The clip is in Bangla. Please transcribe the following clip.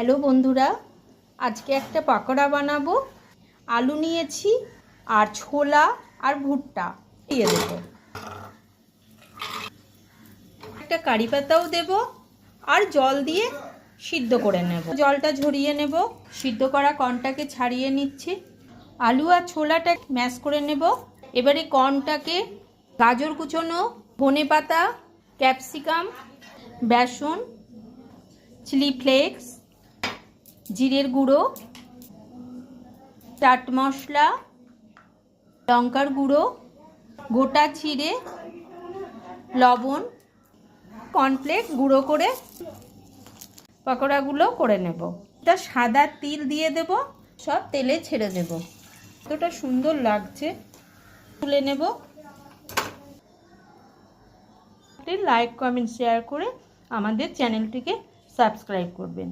হ্যালো বন্ধুরা, আজকে একটা পাকোড়া বানাবো। আলু নিয়েছি আর ছোলা আর ভুট্টা দিয়ে দেবো, একটা কারি পাতাও দেব আর জল দিয়ে সিদ্ধ করে নেব। জলটা ঝরিয়ে নেব। সিদ্ধ করা কর্নটাকে ছাড়িয়ে নিচ্ছি। আলু আর ছোলাটা ম্যাশ করে নেব। এবারে কর্নটাকে গাজর কুচোনো, ধনেপাতা, ক্যাপসিকাম, বেসন, চিলি ফ্লেক্স, জিরের গুঁড়ো, চাট মশলা, লঙ্কার গুঁড়ো, গোটা জিরে, লবণ, কর্নফ্লেক্স গুঁড়ো করে পকোড়াগুলো করে নেব। এটা সাদা তিল দিয়ে দেব, সব তেলে ছেড়ে দেব। কতটা সুন্দর লাগছে। তুলে নেব। লাইক, কমেন্ট, শেয়ার করে আমাদের চ্যানেলটিকে সাবস্ক্রাইব করবেন।